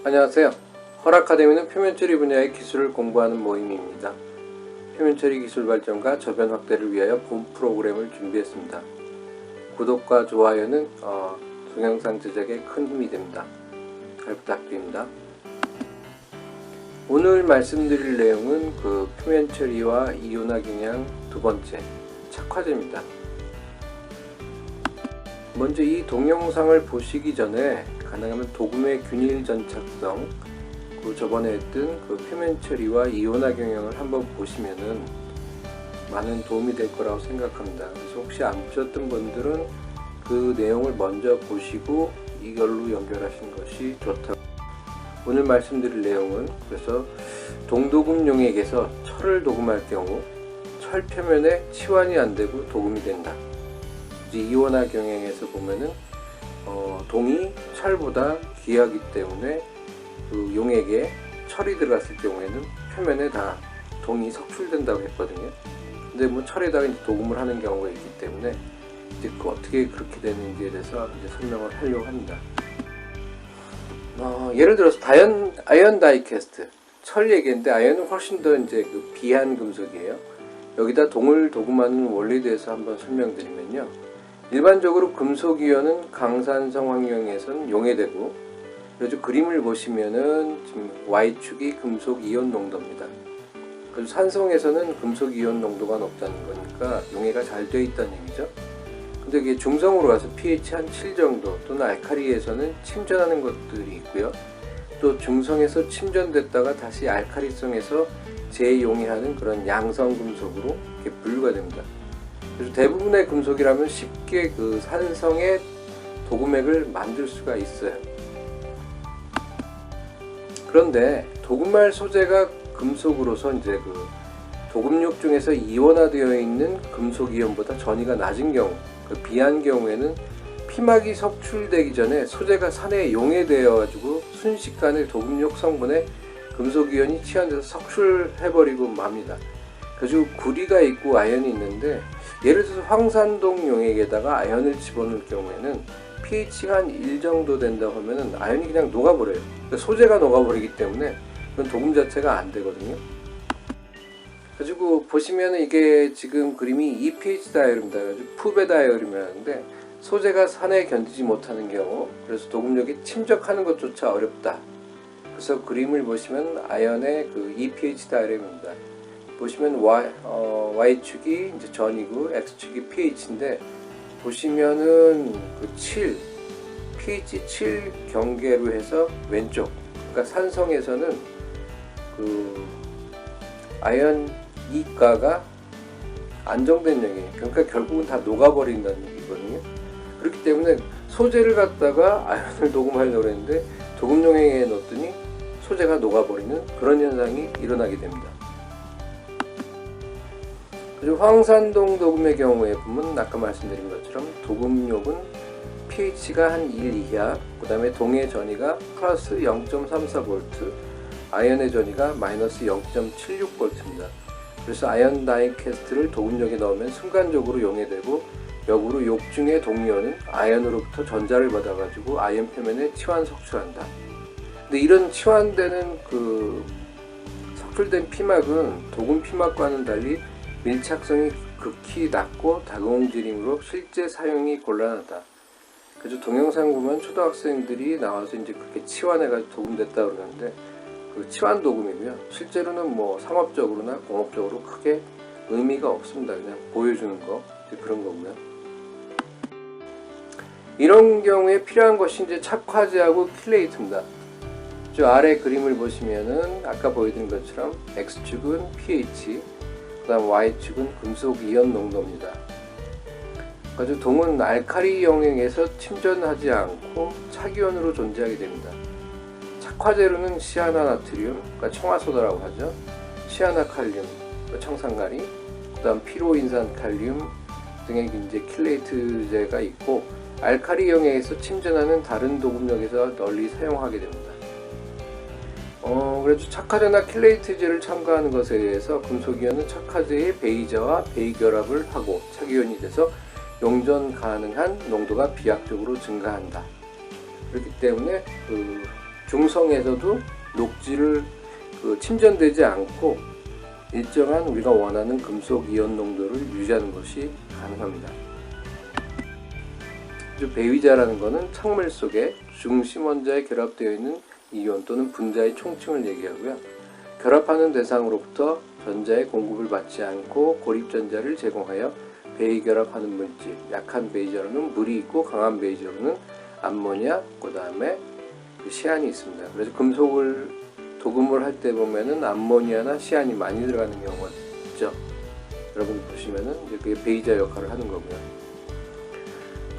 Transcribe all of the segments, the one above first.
안녕하세요. 헐아카데미는 표면처리 분야의 기술을 공부하는 모임입니다. 표면처리 기술 발전과 저변 확대를 위하여 본 프로그램을 준비했습니다. 구독과 좋아요는 동영상 제작에 큰 힘이 됩니다. 잘 부탁드립니다. 오늘 말씀드릴 내용은 표면처리와 이온화 경향 두 번째, 착화제입니다. 먼저 이 동영상을 보시기 전에 가능하면 도금의 균일 전착성, 저번에 했던 표면처리와 이온화 경향을 한번 보시면은 많은 도움이 될 거라고 생각합니다. 그래서 혹시 안 보셨던 분들은 그 내용을 먼저 보시고 이걸로 연결하시는 것이 좋다고. 오늘 말씀드릴 내용은 그래서 동도금 용액에서 철을 도금할 경우 철 표면에 치환이 안 되고 도금이 된다. 이온화 경향에서 보면은 동이 철보다 귀하기 때문에 그 용액에 철이 들어갔을 경우에는 표면에 다 동이 석출된다고 했거든요. 근데 뭐 철에다가 이제 도금을 하는 경우가 있기 때문에 이제 어떻게 그렇게 되는지에 대해서 이제 설명을 하려고 합니다. 예를 들어서 아연 다이캐스트, 철 얘기인데 아연은 훨씬 더 이제 비한 금속이에요. 여기다 동을 도금하는 원리에 대해서 한번 설명드리면요. 일반적으로 금속이온은 강산성 환경에서는 용해되고, 그래서 그림을 보시면은 지금 Y축이 금속 이온 농도입니다. 그래서 산성에서는 금속 이온 농도가 높다는 거니까 용해가 잘 되어 있다는 얘기죠. 근데 이게 중성으로 가서 pH 한 7 정도 또는 알카리에서는 침전하는 것들이 있고요. 또 중성에서 침전됐다가 다시 알카리성에서 재용해하는 그런 양성 금속으로 이렇게 분류가 됩니다. 그래서 대부분의 금속이라면 쉽게 산성의 도금액을 만들 수가 있어요. 그런데 도금할 소재가 금속으로서 이제 도금육 중에서 이온화되어 있는 금속 이온보다 전이가 낮은 경우, 비한 경우에는 피막이 석출되기 전에 소재가 산에 용해되어 가지고 순식간에 도금육 성분에 금속 이온이 치환돼서 석출해버리고 맙니다. 그래서 구리가 있고 아연이 있는데, 예를 들어서 황산동 용액에다가 아연을 집어넣을 경우에는 pH가 한 1 정도 된다고 하면은 아연이 그냥 녹아버려요. 그러니까 소재가 녹아버리기 때문에 그건 도금 자체가 안 되거든요. 그리고 보시면은 이게 지금 그림이 EPH 다이얼입니다. 푸베 다이얼이라는데 소재가 산에 견디지 못하는 경우, 그래서 도금력이 침적하는 것조차 어렵다. 그래서 그림을 보시면 아연의 EPH 다이얼입니다. 보시면 Y축이 이제 전이고 X축이 pH인데, 보시면은 7, pH 7 경계로 해서 왼쪽, 그러니까 산성에서는 아연 이가가 안정된 영역, 그러니까 결국은 다 녹아버린다는 얘기거든요. 그렇기 때문에 소재를 갖다가 아연을 도금하려고 했는데 도금 용액에 넣었더니 소재가 녹아버리는 그런 현상이 일어나게 됩니다. 그리고 황산동 도금의 경우에 보면 아까 말씀드린 것처럼 도금력은 pH가 한 1 이하, 그 다음에 동의 전이가 플러스 0.34V, 아연의 전이가 마이너스 0.76V입니다. 그래서 아연 다이캐스트를 도금력에 넣으면 순간적으로 용해되고, 역으로 욕중의 동이온은 아연으로부터 전자를 받아가지고 아연 표면에 치환 석출한다. 근데 이런 치환되는 석출된 피막은 도금 피막과는 달리 밀착성이 극히 낮고 다공질이므로 실제 사용이 곤란하다. 그래서 동영상 보면 초등학생들이 나와서 이제 그렇게 치환해가지고 도금됐다 그러는데, 치환 도금이고요. 실제로는 뭐 상업적으로나 공업적으로 크게 의미가 없습니다. 그냥 보여주는 거, 그런 거고요. 이런 경우에 필요한 것이 이제 착화제하고 킬레이트입니다. 저 아래 그림을 보시면은 아까 보여드린 것처럼 X축은 pH, 그 다음 Y축은 금속 이온 농도입니다. 그래서 동은 알카리 영역에서 침전하지 않고 차기온으로 존재하게 됩니다. 착화제로는 시아나나트륨, 그러니까 청화소다라고 하죠. 시아나칼륨, 청산가리, 그 다음 피로인산칼륨 등의 이제 킬레이트제가 있고, 알카리 영역에서 침전하는 다른 도금력에서 널리 사용하게 됩니다. 그래서 착화제나 킬레이트제를 첨가하는 것에 의해서 금속이온은 착화제의 베이저와 베이결합을 하고 착이온이 돼서 용전 가능한 농도가 비약적으로 증가한다. 그렇기 때문에 중성에서도 녹지를 침전되지 않고 일정한 우리가 원하는 금속 이온 농도를 유지하는 것이 가능합니다. 배위자라는 것은 창물 속에 중심 원자에 결합되어 있는 이온 또는 분자의 총칭을 얘기하고요. 결합하는 대상으로부터 전자의 공급을 받지 않고 고립전자를 제공하여 배위결합하는 물질, 약한 배위자로는 물이 있고 강한 배위자로는 암모니아, 그 다음에 시안이 있습니다. 그래서 도금을 할 때 보면은 암모니아나 시안이 많이 들어가는 경우가 있죠. 여러분 보시면은 이제 그게 배위자 역할을 하는 거고요.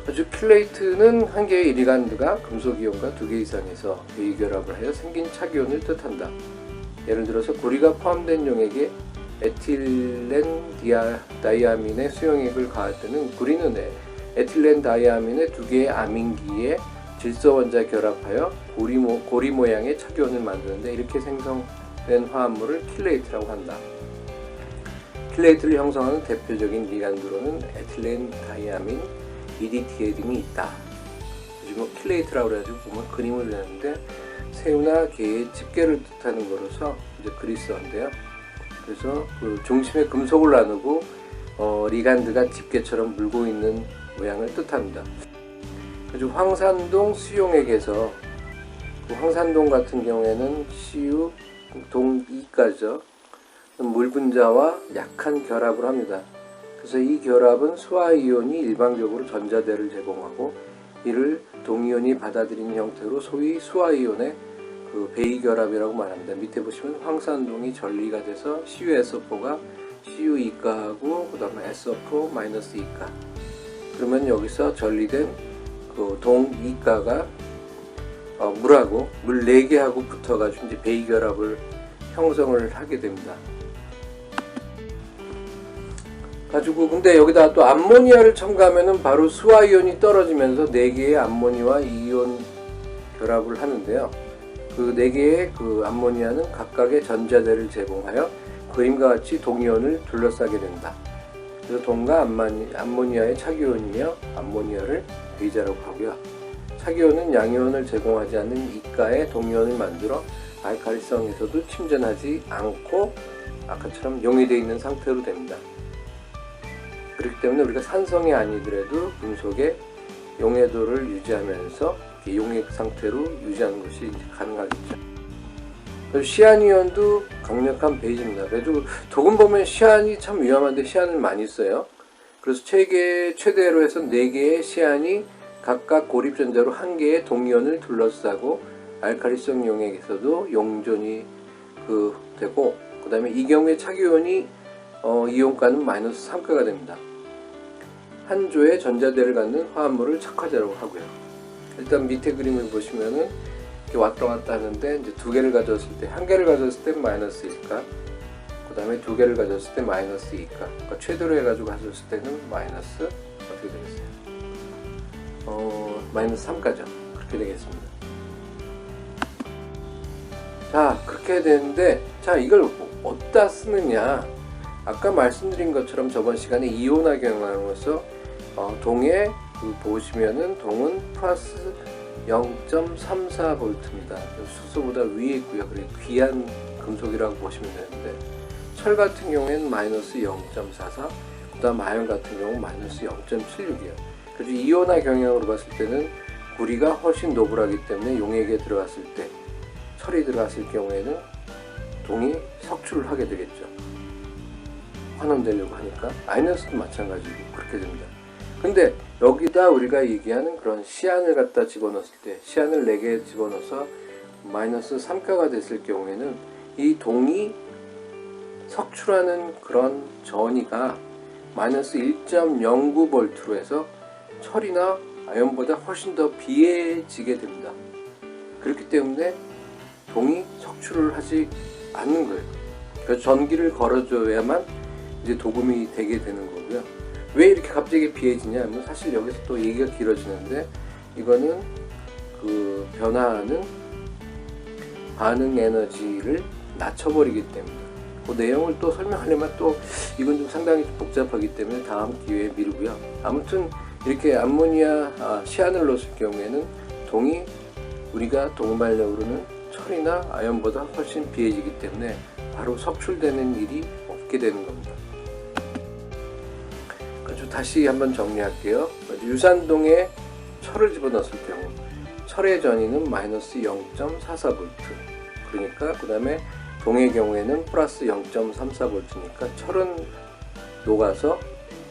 아주 킬레이트는 한 개의 리간드가 금속 이온과 2개 이상에서 배위결합을 하여 생긴 착이온을 뜻한다. 예를 들어서 구리가 포함된 용액에 에틸렌 다이아민의 수용액을 가할 때는 구리는 에틸렌 다이아민의 2개의 아민기에 질소 원자 결합하여 고리 모양의 착이온을 만드는데 이렇게 생성된 화합물을 킬레이트라고 한다. 킬레이트를 형성하는 대표적인 리간드로는 에틸렌 다이아민, EDTA 등이 있다. 요즘 킬레이트라고 해가지고 보면 그림을 그렸는데 새우나 게의 집게를 뜻하는 거로서 이제 그리스어인데요. 그래서 그 중심에 금속을 나누고 리간드가 집게처럼 물고 있는 모양을 뜻합니다. 그래서 황산동 수용액에서 그 황산동 같은 경우에는 CU 동 2가죠. 물 분자와 약한 결합을 합니다. 그래서 이 결합은 수화이온이 일방적으로 전자대를 제공하고 이를 동이온이 받아들이는 형태로 소위 수화이온의 배위결합이라고 말합니다. 밑에 보시면 황산동이 전리가 돼서 CuSO4가 CU2가하고 그 다음에 SO4-2가 그러면 여기서 전리된 동 2가가 물하고 물 4개하고 붙어가지고 이제 배위결합을 형성을 하게 됩니다. 근데 여기다 또 암모니아를 첨가하면은 바로 수화이온이 떨어지면서 4개의 암모니아 이온 결합을 하는데요. 그 4개의 암모니아는 각각의 전자대를 제공하여 그림과 같이 동이온을 둘러싸게 된다. 그래서 동과 암모니아의 착이온이며 암모니아를 배위자라고 하고요. 착이온은 양이온을 제공하지 않는 이가의 동이온을 만들어 알칼리성에서도 침전하지 않고 아까처럼 용해되어 있는 상태로 됩니다. 그렇기 때문에 우리가 산성이 아니더라도 금속의 용해도를 유지하면서 용액 상태로 유지하는 것이 가능하겠죠. 시안이온도 강력한 베이지입니다. 그래도 도금 보면 시안이 참 위험한데 시안을 많이 써요. 그래서 최대로 해서 4개의 시안이 각각 고립전자로 1개의 동이온을 둘러싸고 알칼리성 용액에서도 용존이 되고 그 다음에 이 경우에 착이온이 이온가는 마이너스 3가가 됩니다. 한 조의 전자대를 갖는 화합물을 착화자라고 하고요. 일단 밑에 그림을 보시면은 이렇게 왔다 갔다 하는데 이제 2개를 가졌을 때, 1개를 가졌을 때 마이너스 1가, 그 다음에 2개를 가졌을 때 마이너스 2가, 그러니까 최대로 해가지고 가졌을 때는 마이너스 어떻게 되겠어요? 마이너스 3가죠. 그렇게 되겠습니다. 자, 그렇게 되는데, 자, 이걸 어디다 쓰느냐? 아까 말씀드린 것처럼 저번 시간에 이온화 경향으로서 동에 보시면은 동은 플러스 0.34V입니다. 수소보다 위에 있고요. 그래 귀한 금속이라고 보시면 되는데 철 같은 경우에는 마이너스 0.44, 그 다음 아연 같은 경우는 마이너스 0.76이에요. 그래서 이온화 경향으로 봤을 때는 구리가 훨씬 노블하기 때문에 용액에 들어갔을 때, 철이 들어갔을 경우에는 동이 석출을 하게 되겠죠. 환원되려고 하니까 마이너스도 마찬가지고 그렇게 됩니다. 근데 여기다 우리가 얘기하는 그런 시안을 갖다 집어넣었을 때, 시안을 4개 집어넣어서 마이너스 3가가 됐을 경우에는 이 동이 석출하는 그런 전위가 마이너스 1.09V로 해서 철이나 아연보다 훨씬 더 비해지게 됩니다. 그렇기 때문에 동이 석출을 하지 않는 거예요. 그래서 전기를 걸어줘야만 이제 도금이 되게 되는 거고요. 왜 이렇게 갑자기 비해지냐 하면 사실 여기서 또 얘기가 길어지는데 이거는 변화하는 반응 에너지를 낮춰버리기 때문에 그 내용을 또 설명하려면 또 이건 좀 상당히 복잡하기 때문에 다음 기회에 미루고요. 아무튼 이렇게 암모니아 시안을 넣었을 경우에는 동이 우리가 독음하려고는 철이나 아연보다 훨씬 비해지기 때문에 바로 석출되는 일이 없게 되는 겁니다. 다시 한번 정리할게요. 유산동에 철을 집어넣었을 경우 철의 전위는 마이너스 0.44V, 그러니까 그 다음에 동의 경우에는 플러스 0.34V니까 철은 녹아서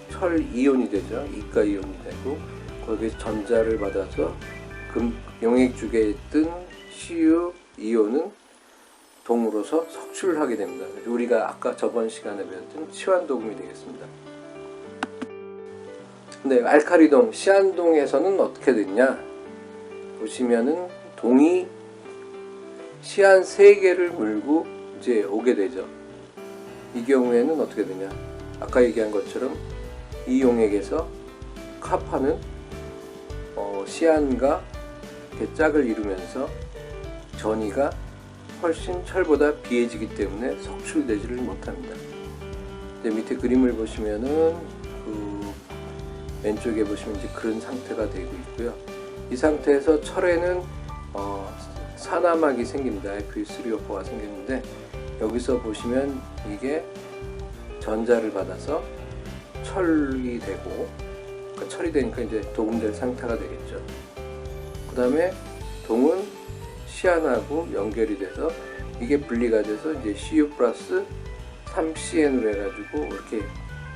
철 이온이 되죠. 이가 이온이 되고, 거기서 전자를 받아서 용액죽에 있던 Cu 이온은 동으로서 석출을 하게 됩니다. 우리가 아까 저번 시간에 배웠던 치환도금이 되겠습니다. 근데 알카리동, 시안동에서는 어떻게 됐냐? 보시면은 동이 시안 3개를 물고 이제 오게 되죠. 이 경우에는 어떻게 되냐? 아까 얘기한 것처럼 이 용액에서 카파는 시안과 이렇게 짝을 이루면서 전위가 훨씬 철보다 비해지기 때문에 석출되지를 못합니다. 이제 밑에 그림을 보시면은 왼쪽에 보시면 이제 그런 상태가 되고 있고요. 이 상태에서 철에는 산화막이 생깁니다. Fe3O4가 생겼는데, 여기서 보시면 이게 전자를 받아서 철이 되고, 그러니까 철이 되니까 이제 도금될 상태가 되겠죠. 그 다음에 동은 시안하고 연결이 돼서 이게 분리가 돼서 이제 Cu 플러스 3CN으로 해가지고 이렇게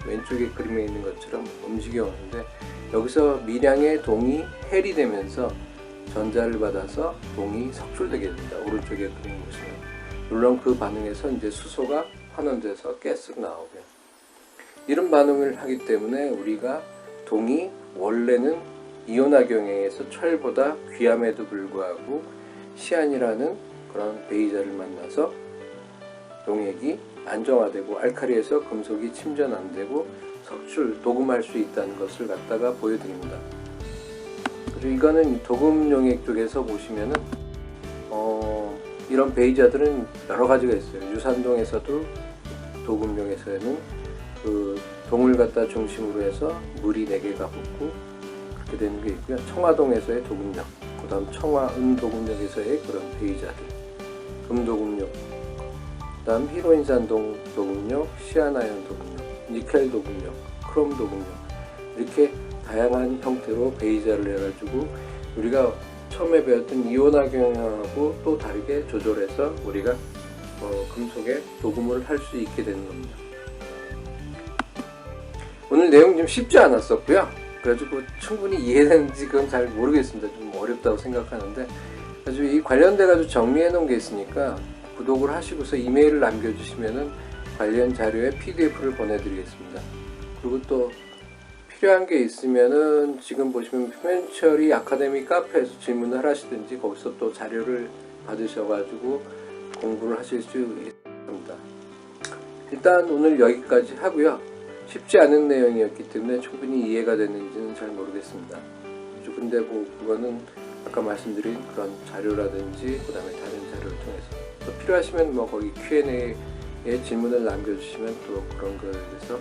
왼쪽에 그림에 있는 것처럼 움직여 오는데, 여기서 미량의 동이 헬이 되면서 전자를 받아서 동이 석출되게 됩니다. 오른쪽에 그림 보시면. 물론 그 반응에서 이제 수소가 환원돼서 가스로 나오고요. 이런 반응을 하기 때문에 우리가 동이 원래는 이온화 경향에서 철보다 귀함에도 불구하고 시안이라는 그런 베이자를 만나서 용액이 안정화되고 알카리에서 금속이 침전 안 되고 석출, 도금할 수 있다는 것을 갖다가 보여드립니다. 그리고 이거는 도금 용액 쪽에서 보시면은 이런 베이자들은 여러 가지가 있어요. 유산동에서도 도금용에서는 그 동을 갖다 중심으로 해서 물이 4개가 붙고 그렇게 되는 게 있고요. 청화동에서의 도금용, 그 다음 청화 은도금용에서의 그런 베이자들, 금도금용, 그 다음 히로인산 도금용, 시아나연 도금용, 니켈 도금용, 크롬 도금용, 이렇게 다양한 형태로 베이자를 해가지고 우리가 처음에 배웠던 이온화 경향하고 또 다르게 조절해서 우리가 금속에 도금을 할 수 있게 되는 겁니다. 오늘 내용 좀 쉽지 않았었고요. 그래가지고 충분히 이해되는지 그건 잘 모르겠습니다. 좀 어렵다고 생각하는데, 그래서 이 관련돼 가지고 정리해 놓은 게 있으니까 구독을 하시고서 이메일을 남겨주시면은 관련 자료의 PDF를 보내드리겠습니다. 그리고 또 필요한 게 있으면은 지금 보시면 표면처리 아카데미 카페에서 질문을 하시든지 거기서 또 자료를 받으셔가지고 공부를 하실 수 있습니다. 일단 오늘 여기까지 하고요. 쉽지 않은 내용이었기 때문에 충분히 이해가 됐는지는 잘 모르겠습니다. 근데 뭐 그거는 아까 말씀드린 그런 자료라든지 그 다음에 다른 자료를 통해서 또 필요하시면 뭐 거기 Q&A에 질문을 남겨주시면 또 그런 거에 대해서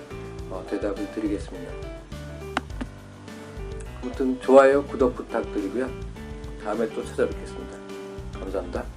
대답을 드리겠습니다. 아무튼 좋아요, 구독 부탁드리고요. 다음에 또 찾아뵙겠습니다. 감사합니다.